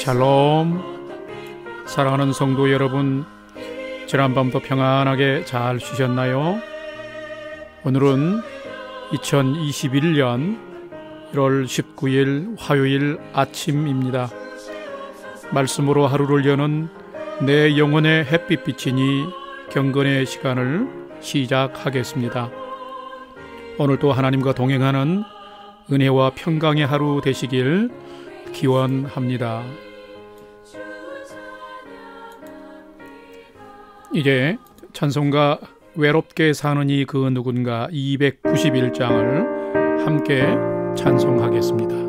샬롬. 사랑하는 성도 여러분, 지난밤도 평안하게 잘 쉬셨나요? 오늘은 2021년 1월 19일 화요일 아침입니다. 말씀으로 하루를 여는 내 영혼의 햇빛비치니 경건의 시간을 시작하겠습니다. 오늘도 하나님과 동행하는 은혜와 평강의 하루 되시길 기원합니다. 이제 찬송가 외롭게 사느니 그 누군가 291장을 함께 찬송하겠습니다.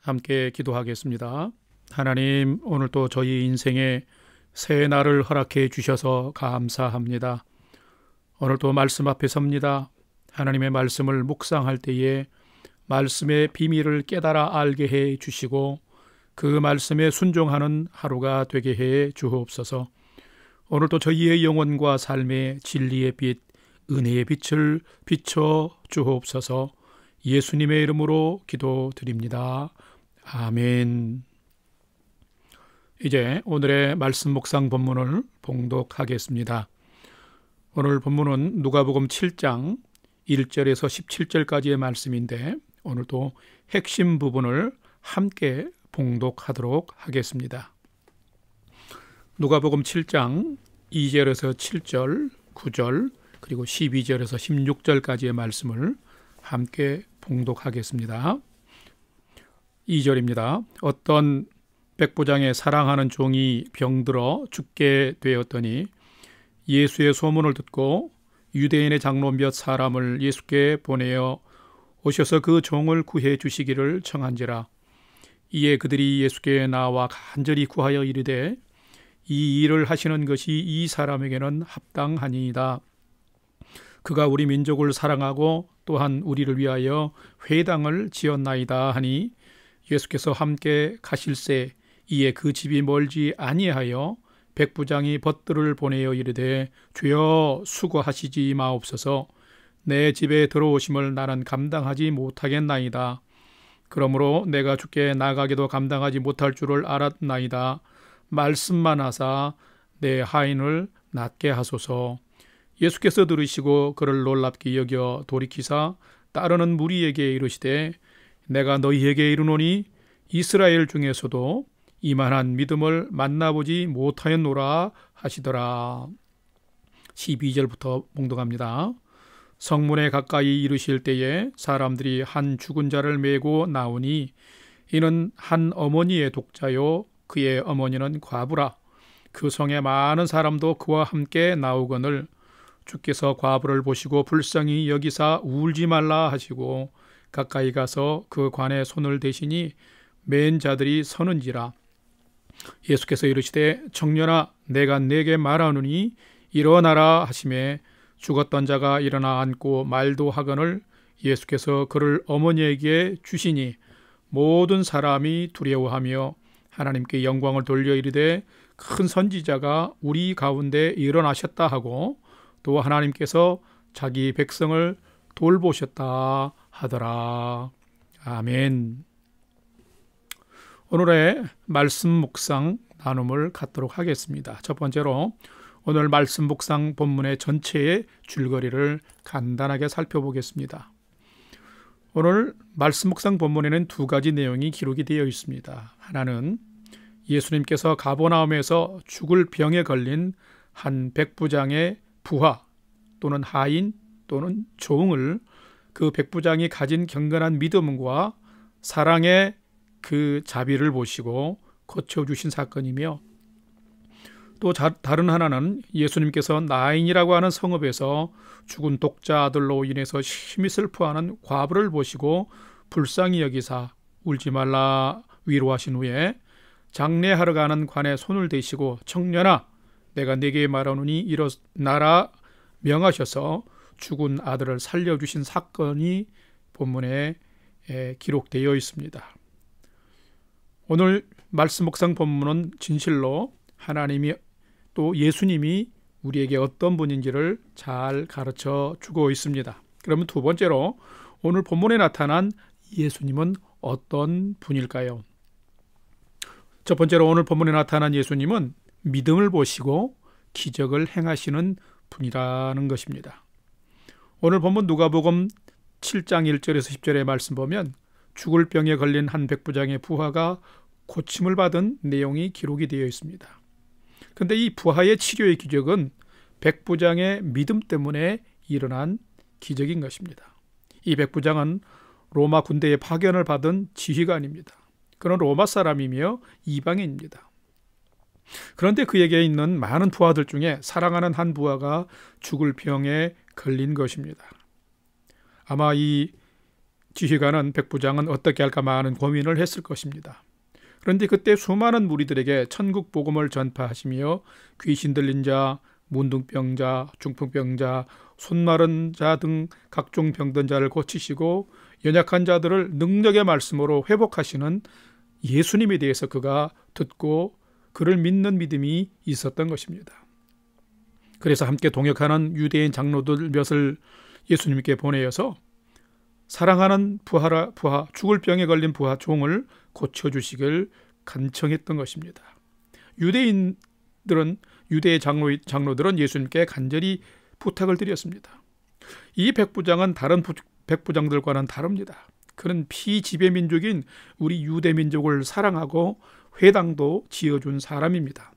함께 기도하겠습니다. 하나님, 오늘도 저희 인생에 새 날을 허락해 주셔서 감사합니다. 오늘도 말씀 앞에 섭니다. 하나님의 말씀을 묵상할 때에 말씀의 비밀을 깨달아 알게 해 주시고 그 말씀에 순종하는 하루가 되게 해 주옵소서. 오늘도 저희의 영혼과 삶의 진리의 빛, 은혜의 빛을 비춰 주옵소서. 예수님의 이름으로 기도드립니다. 아멘. 이제 오늘의 말씀 묵상 본문을 봉독하겠습니다. 오늘 본문은 누가복음 7장 1절에서 17절까지의 말씀인데 오늘도 핵심 부분을 함께 봉독하도록 하겠습니다. 누가복음 7장 2절에서 7절, 9절, 그리고 12절에서 16절까지의 말씀을 함께 봉독하겠습니다. 2절입니다. 어떤 백부장의 사랑하는 종이 병들어 죽게 되었더니 예수의 소문을 듣고 유대인의 장로 몇 사람을 예수께 보내어 오셔서 그 종을 구해 주시기를 청한지라. 이에 그들이 예수께 나와 간절히 구하여 이르되 이 일을 하시는 것이 이 사람에게는 합당하니이다. 그가 우리 민족을 사랑하고 또한 우리를 위하여 회당을 지었나이다 하니 예수께서 함께 가실새 이에 그 집이 멀지 아니하여 백부장이 벗들을 보내어 이르되 주여 수고하시지 마옵소서. 내 집에 들어오심을 나는 감당하지 못하겠나이다. 그러므로 내가 주께 나가기도 감당하지 못할 줄을 알았나이다. 말씀만 하사 내 하인을 낫게 하소서. 예수께서 들으시고 그를 놀랍게 여겨 돌이키사 따르는 무리에게 이르시되 내가 너희에게 이르노니 이스라엘 중에서도 이만한 믿음을 만나보지 못하였노라 하시더라. 12절부터 봉독합니다. 성문에 가까이 이르실 때에 사람들이 한 죽은 자를 메고 나오니 이는 한 어머니의 독자요 그의 어머니는 과부라. 그 성에 많은 사람도 그와 함께 나오거늘 주께서 과부를 보시고 불쌍히 여기사 울지 말라 하시고 가까이 가서 그 관에 손을 대시니 맨 자들이 서는지라. 예수께서 이르시되 청년아 내가 네게 말하노니 일어나라 하시매 죽었던 자가 일어나 앉고 말도 하거늘 예수께서 그를 어머니에게 주시니 모든 사람이 두려워하며 하나님께 영광을 돌려 이르되 큰 선지자가 우리 가운데 일어나셨다 하고 또 하나님께서 자기 백성을 돌보셨다 하더라. 아멘. 오늘의 말씀 묵상 나눔을 갖도록 하겠습니다. 첫 번째로 오늘 말씀 묵상 본문의 전체의 줄거리를 간단하게 살펴보겠습니다. 오늘 말씀 묵상 본문에는 두 가지 내용이 기록이 되어 있습니다. 하나는 예수님께서 가버나움에서 죽을 병에 걸린 한 백부장의 부하 또는 하인 또는 종을 그 백부장이 가진 경건한 믿음과 사랑의 그 자비를 보시고 고쳐주신 사건이며 또 다른 하나는 예수님께서 나인이라고 하는 성읍에서 죽은 독자 아들로 인해서 심히 슬퍼하는 과부를 보시고 불쌍히 여기사 울지 말라 위로하신 후에 장례하러 가는 관에 손을 대시고 청년아 내가 네게 말하노니 일어나라 명하셔서 죽은 아들을 살려주신 사건이 본문에 기록되어 있습니다. 오늘 말씀 묵상 본문은 진실로 하나님이 또 예수님이 우리에게 어떤 분인지를 잘 가르쳐 주고 있습니다. 그러면 두 번째로 오늘 본문에 나타난 예수님은 어떤 분일까요? 첫 번째로 오늘 본문에 나타난 예수님은 믿음을 보시고 기적을 행하시는 분이라는 것입니다. 오늘 본문 누가복음 7장 1절에서 10절의 말씀 보면 죽을 병에 걸린 한 백부장의 부하가 고침을 받은 내용이 기록이 되어 있습니다. 그런데 이 부하의 치료의 기적은 백부장의 믿음 때문에 일어난 기적인 것입니다. 이 백부장은 로마 군대의 파견을 받은 지휘관입니다. 그는 로마 사람이며 이방인입니다. 그런데 그에게 있는 많은 부하들 중에 사랑하는 한 부하가 죽을 병에 걸린 것입니다. 아마 이 지휘관은 백부장은 어떻게 할까 많은 고민을 했을 것입니다. 그런데 그때 수많은 무리들에게 천국 복음을 전파하시며 귀신 들린 자, 문둥병자, 중풍병자, 손 마른 자 등 각종 병든 자를 고치시고 연약한 자들을 능력의 말씀으로 회복하시는 예수님에 대해서 그가 듣고 그를 믿는 믿음이 있었던 것입니다. 그래서 함께 동역하는 유대인 장로들 몇을 예수님께 보내어서 사랑하는 부하, 죽을 병에 걸린 부하 종을 고쳐주시길 간청했던 것입니다. 유대의 장로들은 예수님께 간절히 부탁을 드렸습니다. 이 백부장은 다른 백부장들과는 다릅니다. 그는 피지배 민족인 우리 유대 민족을 사랑하고 회당도 지어준 사람입니다.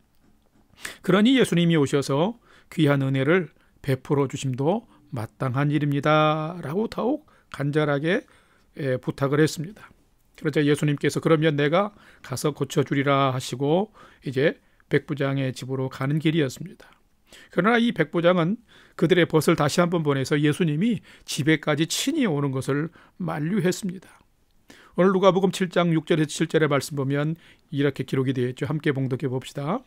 그러니 예수님이 오셔서 귀한 은혜를 베풀어 주심도 마땅한 일입니다 라고 더욱 간절하게 부탁을 했습니다. 그러자 예수님께서 그러면 내가 가서 고쳐주리라 하시고 이제 백부장의 집으로 가는 길이었습니다. 그러나 이 백부장은 그들의 벗을 다시 한번 보내서 예수님이 집에까지 친히 오는 것을 만류했습니다. 오늘 누가복음 7장 6절에서 7절의 말씀 보면 이렇게 기록이 되어 있죠. 함께 봉독해 봅시다.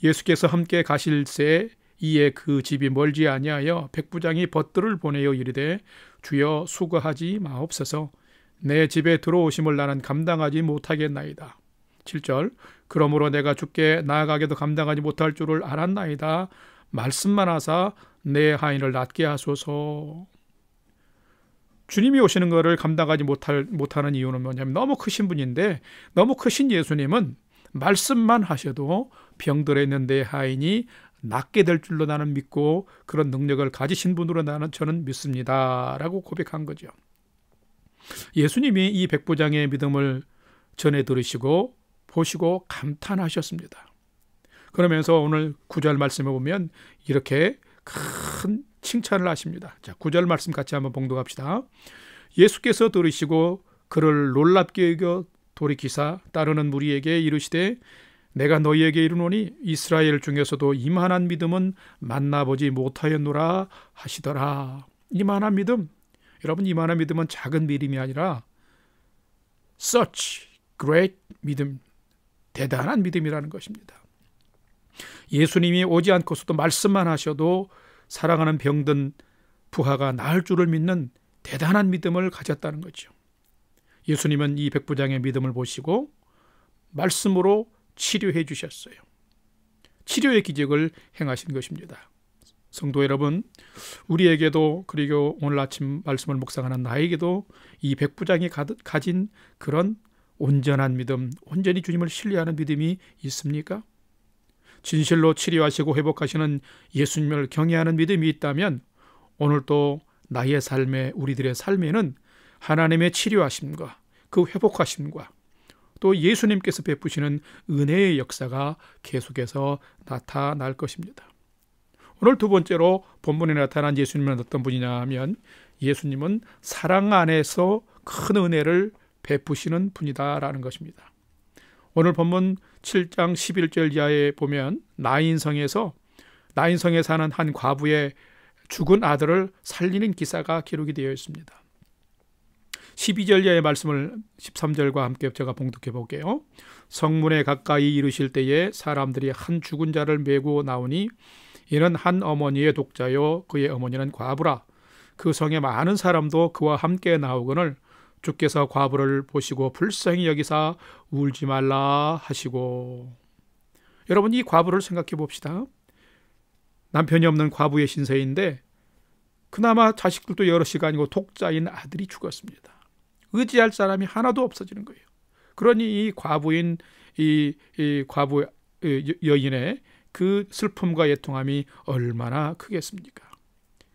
예수께서 함께 가실새 이에 그 집이 멀지 아니하여 백부장이 벗들을 보내어 이르되 주여 수고하지 마옵소서 내 집에 들어오심을 나는 감당하지 못하겠나이다. 7절 그러므로 내가 주께 나아가게도 감당하지 못할 줄을 알았나이다. 말씀만 하사 내 하인을 낫게 하소서. 주님이 오시는 것을 감당하지 못하는 이유는 뭐냐면 너무 크신 분인데 너무 크신 예수님은 말씀만 하셔도 병들어 있는 내 하인이 낫게 될 줄로 나는 믿고 그런 능력을 가지신 분으로 저는 믿습니다 라고 고백한 거죠. 예수님이 이 백부장의 믿음을 전해 들으시고 보시고 감탄하셨습니다. 그러면서 오늘 9절 말씀에 보면 이렇게 큰 칭찬을 하십니다. 자, 9절 말씀 같이 한번 봉독합시다. 예수께서 들으시고 그를 놀랍게 여겨 돌이키사 따르는 무리에게 이르시되 내가 너희에게 이르노니 이스라엘 중에서도 이만한 믿음은 만나보지 못하였노라 하시더라. 이만한 믿음, 여러분 이만한 믿음은 작은 믿음이 아니라 such great 믿음, 대단한 믿음이라는 것입니다. 예수님이 오지 않고서도 말씀만 하셔도 사랑하는 병든 부하가 나을 줄을 믿는 대단한 믿음을 가졌다는 거죠. 예수님은 이 백부장의 믿음을 보시고 말씀으로 치료해 주셨어요. 치료의 기적을 행하신 것입니다. 성도 여러분, 우리에게도 그리고 오늘 아침 말씀을 묵상하는 나에게도 이 백부장이 가진 그런 온전한 믿음, 온전히 주님을 신뢰하는 믿음이 있습니까? 진실로 치료하시고 회복하시는 예수님을 경외하는 믿음이 있다면 오늘도 나의 삶에, 우리들의 삶에는 하나님의 치료하심과 그 회복하심과 또 예수님께서 베푸시는 은혜의 역사가 계속해서 나타날 것입니다. 오늘 두 번째로 본문에 나타난 예수님은 어떤 분이냐 하면 예수님은 사랑 안에서 큰 은혜를 베푸시는 분이다라는 것입니다. 오늘 본문 7장 11절 이하에 보면 나인성에 사는 한 과부의 죽은 아들을 살리는 기사가 기록이 되어 있습니다. 12절 이하의 말씀을 13절과 함께 제가 봉독해 볼게요. 성문에 가까이 이르실 때에 사람들이 한 죽은 자를 메고 나오니 이는 한 어머니의 독자요 그의 어머니는 과부라. 그 성에 많은 사람도 그와 함께 나오거늘 주께서 과부를 보시고 불쌍히 여기사 울지 말라 하시고. 여러분 이 과부를 생각해 봅시다. 남편이 없는 과부의 신세인데 그나마 자식들도 여럿이 아니고 독자인 아들이 죽었습니다. 의지할 사람이 하나도 없어지는 거예요. 그러니 이 과부인 이 과부 여인의 그 슬픔과 애통함이 얼마나 크겠습니까?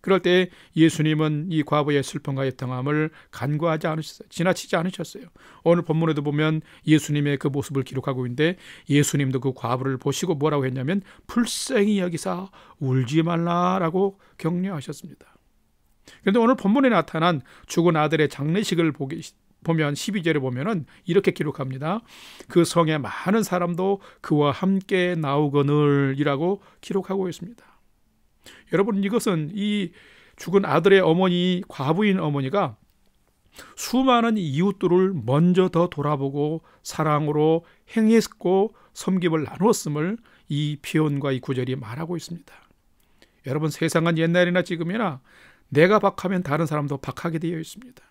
그럴 때 예수님은 이 과부의 슬픔과 애통함을 간과하지 않으셨어요. 지나치지 않으셨어요. 오늘 본문에도 보면 예수님의 그 모습을 기록하고 있는데 예수님도 그 과부를 보시고 뭐라고 했냐면 불쌍히 여기사 울지 말라라고 격려하셨습니다. 그런데 오늘 본문에 나타난 죽은 아들의 장례식을 보면 12절에 보면은 이렇게 기록합니다. 그 성에 많은 사람도 그와 함께 나오거늘이라고 기록하고 있습니다. 여러분 이것은 이 죽은 아들의 어머니, 과부인 어머니가 수많은 이웃들을 먼저 더 돌아보고 사랑으로 행했고 섬김을 나누었음을 이 표현과 이 구절이 말하고 있습니다. 여러분 세상은 옛날이나 지금이나 내가 박하면 다른 사람도 박하게 되어 있습니다.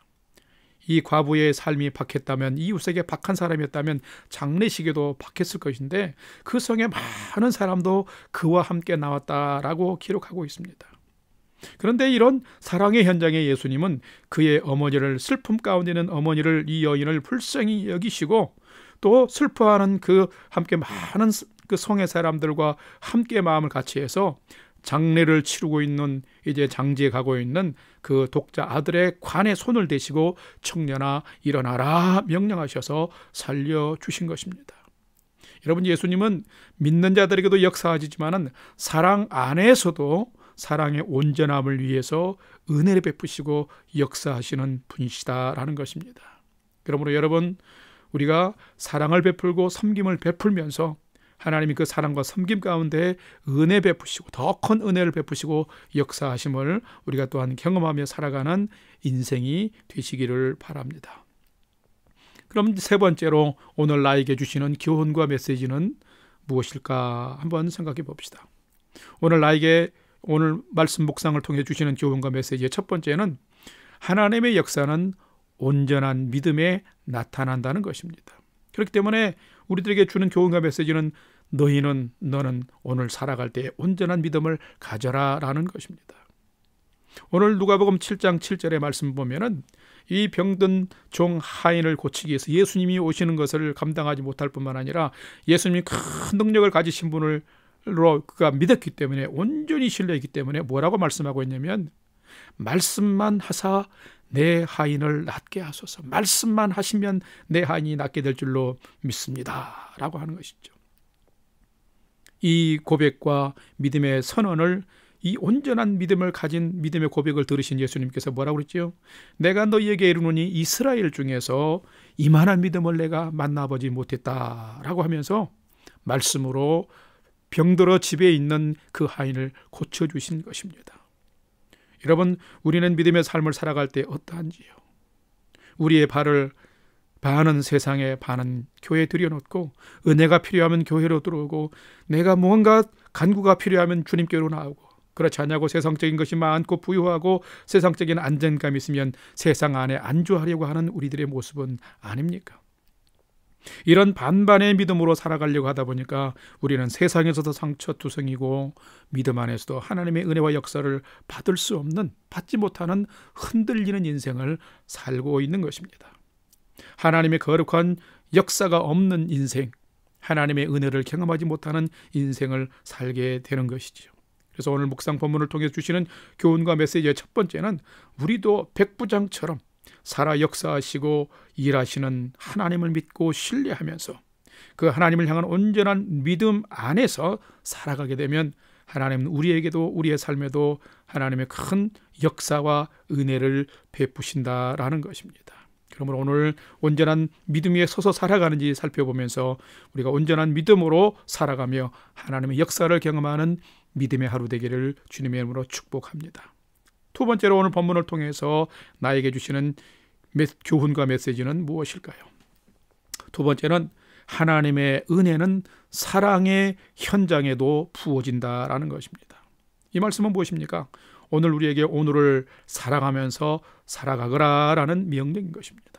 이 과부의 삶이 박했다면, 이웃에게 박한 사람이었다면 장례식에도 박했을 것인데 그 성에 많은 사람도 그와 함께 나왔다라고 기록하고 있습니다. 그런데 이런 사랑의 현장에 예수님은 그의 어머니를, 슬픔 가운데 있는 어머니를, 이 여인을 불쌍히 여기시고 또 슬퍼하는 그 함께 많은 그 성의 사람들과 함께 마음을 같이 해서 장례를 치르고 있는, 이제 장지에 가고 있는 그 독자 아들의 관에 손을 대시고 청년아 일어나라 명령하셔서 살려주신 것입니다. 여러분, 예수님은 믿는 자들에게도 역사하시지만 사랑 안에서도 사랑의 온전함을 위해서 은혜를 베푸시고 역사하시는 분이시다라는 것입니다. 그러므로 여러분, 우리가 사랑을 베풀고 섬김을 베풀면서 하나님이 그 사랑과 섬김 가운데 은혜 베푸시고 더 큰 은혜를 베푸시고 역사하심을 우리가 또한 경험하며 살아가는 인생이 되시기를 바랍니다. 그럼 세 번째로 오늘 나에게 주시는 교훈과 메시지는 무엇일까 한번 생각해 봅시다. 오늘 말씀 묵상을 통해 주시는 교훈과 메시지의 첫 번째는 하나님의 역사는 온전한 믿음에 나타난다는 것입니다. 그렇기 때문에 우리들에게 주는 교훈과 메시지는 너는 오늘 살아갈 때 온전한 믿음을 가져라 라는 것입니다. 오늘 누가복음 7장 7절의 말씀 보면은 이 병든 종 하인을 고치기 위해서 예수님이 오시는 것을 감당하지 못할 뿐만 아니라 예수님이 큰 능력을 가지신 분을 그가 믿었기 때문에, 온전히 신뢰했기 때문에 뭐라고 말씀하고 있냐면 말씀만 하사 내 하인을 낫게 하소서, 말씀만 하시면 내 하인이 낫게 될 줄로 믿습니다 라고 하는 것이죠. 이 고백과 믿음의 선언을, 이 온전한 믿음을 가진 믿음의 고백을 들으신 예수님께서 뭐라고 그랬죠? 내가 너희에게 이르노니 이스라엘 중에서 이만한 믿음을 내가 만나보지 못했다라고 하면서 말씀으로 병들어 집에 있는 그 하인을 고쳐주신 것입니다. 여러분, 우리는 믿음의 삶을 살아갈 때 어떠한지요? 우리의 발을 반은 세상에, 반은 교회에 들여놓고 은혜가 필요하면 교회로 들어오고 내가 무언가 간구가 필요하면 주님께로 나오고, 그렇지 않냐고 세상적인 것이 많고 부유하고 세상적인 안정감이 있으면 세상 안에 안주하려고 하는 우리들의 모습은 아닙니까? 이런 반반의 믿음으로 살아가려고 하다 보니까 우리는 세상에서도 상처투성이고 믿음 안에서도 하나님의 은혜와 역사를 받을 수 없는, 받지 못하는 흔들리는 인생을 살고 있는 것입니다. 하나님의 거룩한 역사가 없는 인생, 하나님의 은혜를 경험하지 못하는 인생을 살게 되는 것이죠. 그래서 오늘 묵상 본문을 통해 주시는 교훈과 메시지의 첫 번째는 우리도 백부장처럼 살아 역사하시고 일하시는 하나님을 믿고 신뢰하면서 그 하나님을 향한 온전한 믿음 안에서 살아가게 되면 하나님은 우리에게도, 우리의 삶에도 하나님의 큰 역사와 은혜를 베푸신다라는 것입니다. 그러므로 오늘 온전한 믿음 위에 서서 살아가는지 살펴보면서 우리가 온전한 믿음으로 살아가며 하나님의 역사를 경험하는 믿음의 하루 되기를 주님의 이름으로 축복합니다. 두 번째로 오늘 본문을 통해서 나에게 주시는 교훈과 메시지는 무엇일까요? 두 번째는 하나님의 은혜는 사랑의 현장에도 부어진다라는 것입니다. 이 말씀은 무엇입니까? 오늘 우리에게 오늘을 사랑하면서 살아가거라라는 명령인 것입니다.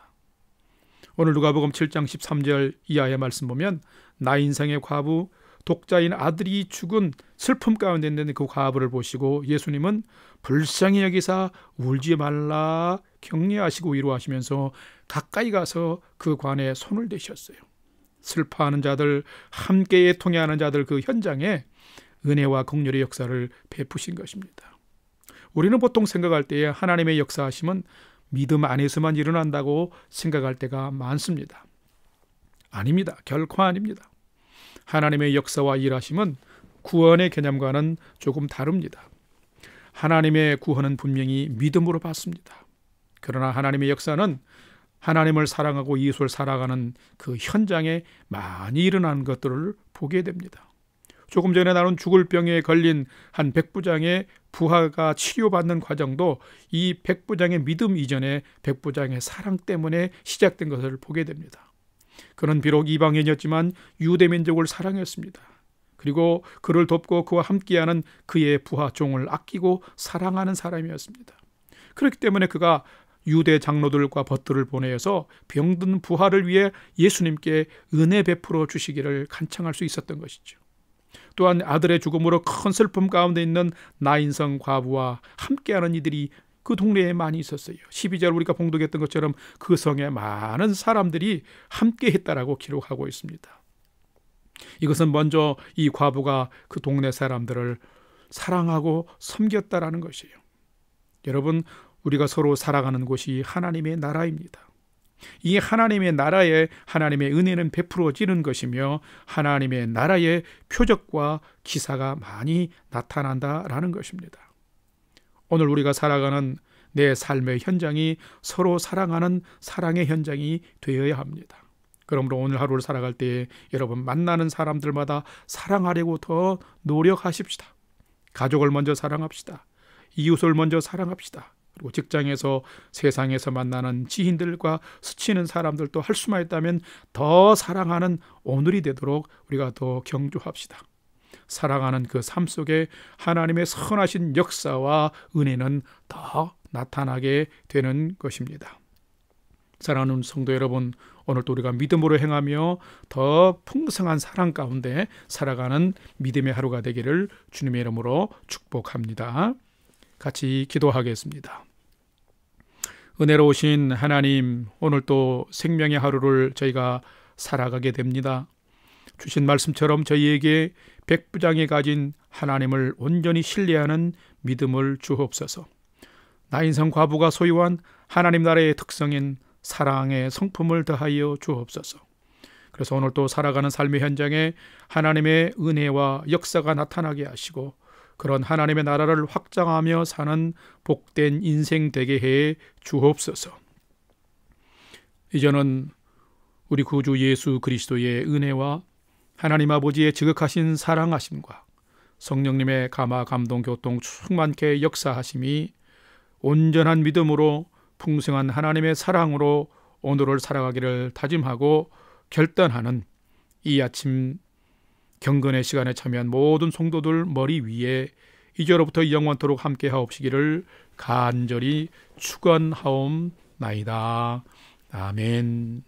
오늘 누가복음 7장 13절 이하의 말씀 보면 나 인생의 과부, 독자인 아들이 죽은 슬픔 가운데 있는 그 과부를 보시고 예수님은 불쌍히 여기사 울지 말라 격려하시고 위로하시면서 가까이 가서 그 관에 손을 대셨어요. 슬퍼하는 자들, 함께 애통해하는 자들 그 현장에 은혜와 긍휼의 역사를 베푸신 것입니다. 우리는 보통 생각할 때에 하나님의 역사하심은 믿음 안에서만 일어난다고 생각할 때가 많습니다. 아닙니다. 결코 아닙니다. 하나님의 역사와 일하심은 구원의 개념과는 조금 다릅니다. 하나님의 구원은 분명히 믿음으로 받습니다. 그러나 하나님의 역사는 하나님을 사랑하고 이웃을 사랑하는 그 현장에 많이 일어나는 것들을 보게 됩니다. 조금 전에 나눈 죽을 병에 걸린 한 백부장의 부하가 치료받는 과정도 이 백부장의 믿음 이전에 백부장의 사랑 때문에 시작된 것을 보게 됩니다. 그는 비록 이방인이었지만 유대 민족을 사랑했습니다. 그리고 그를 돕고 그와 함께하는 그의 부하 종을 아끼고 사랑하는 사람이었습니다. 그렇기 때문에 그가 유대 장로들과 벗들을 보내어서 병든 부활을 위해 예수님께 은혜 베풀어 주시기를 간청할 수 있었던 것이죠. 또한 아들의 죽음으로 큰 슬픔 가운데 있는 나인성 과부와 함께하는 이들이 그 동네에 많이 있었어요. 12절 우리가 봉독했던 것처럼 그 성에 많은 사람들이 함께했다라고 기록하고 있습니다. 이것은 먼저 이 과부가 그 동네 사람들을 사랑하고 섬겼다라는 것이에요. 여러분, 우리가 서로 살아가는 곳이 하나님의 나라입니다. 이 하나님의 나라에 하나님의 은혜는 베풀어지는 것이며 하나님의 나라의 표적과 기사가 많이 나타난다라는 것입니다. 오늘 우리가 살아가는 내 삶의 현장이 서로 사랑하는 사랑의 현장이 되어야 합니다. 그러므로 오늘 하루를 살아갈 때 여러분 만나는 사람들마다 사랑하려고 더 노력하십시다. 가족을 먼저 사랑합시다. 이웃을 먼저 사랑합시다. 그리고 직장에서 세상에서 만나는 지인들과 스치는 사람들도 할 수만 있다면 더 사랑하는 오늘이 되도록 우리가 더 경주합시다. 사랑하는 그 삶 속에 하나님의 선하신 역사와 은혜는 더 나타나게 되는 것입니다. 사랑하는 성도 여러분, 오늘도 우리가 믿음으로 행하며 더 풍성한 사랑 가운데 살아가는 믿음의 하루가 되기를 주님의 이름으로 축복합니다. 같이 기도하겠습니다. 은혜로우신 하나님, 오늘도 생명의 하루를 저희가 살아가게 됩니다. 주신 말씀처럼 저희에게 백부장이 가진 하나님을 온전히 신뢰하는 믿음을 주옵소서. 나인성 과부가 소유한 하나님 나라의 특성인 사랑의 성품을 더하여 주옵소서. 그래서 오늘 또 살아가는 삶의 현장에 하나님의 은혜와 역사가 나타나게 하시고 그런 하나님의 나라를 확장하며 사는 복된 인생 되게 해 주옵소서. 이제는 우리 구주 예수 그리스도의 은혜와 하나님 아버지의 지극하신 사랑하심과 성령님의 감화 감동 교통 충만케 역사하심이 온전한 믿음으로 풍성한 하나님의 사랑으로 오늘을 살아가기를 다짐하고 결단하는 이 아침 경건의 시간에 참여한 모든 성도들 머리 위에 이제로부터 영원토록 함께 하옵시기를 간절히 축원하옵나이다. 아멘.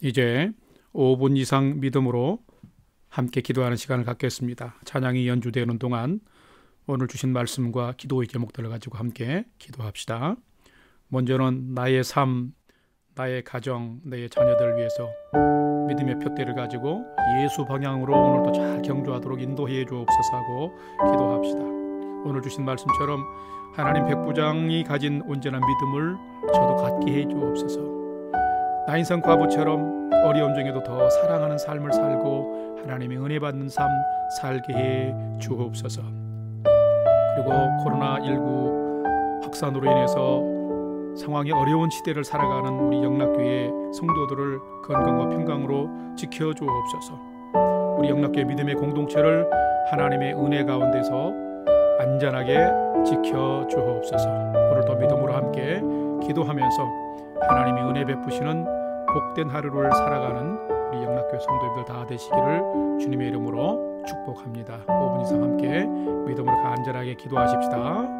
이제 5분 이상 믿음으로 함께 기도하는 시간을 갖겠습니다. 찬양이 연주되는 동안 오늘 주신 말씀과 기도의 제목들을 가지고 함께 기도합시다. 먼저는 나의 삶, 나의 가정, 내 자녀들을 위해서 믿음의 표대를 가지고 예수 방향으로 오늘도 잘 경주하도록 인도해 주옵소서 하고 기도합시다. 오늘 주신 말씀처럼 하나님 백부장이 가진 온전한 믿음을 저도 갖게 해 주옵소서. 나인성 과부처럼 어려움 중에도 더 사랑하는 삶을 살고 하나님의 은혜 받는 삶 살게 해 주옵소서. 그리고 코로나19 확산으로 인해서 상황이 어려운 시대를 살아가는 우리 영락교회 성도들을 건강과 평강으로 지켜주옵소서. 우리 영락교회 믿음의 공동체를 하나님의 은혜 가운데서 안전하게 지켜주옵소서. 오늘도 믿음으로 함께 기도하면서 하나님이 은혜 베푸시는 복된 하루를 살아가는 우리 영락교회 성도님들 다 되시기를 주님의 이름으로 축복합니다. 5분 이상 함께 믿음으로 간절하게 기도하십시다.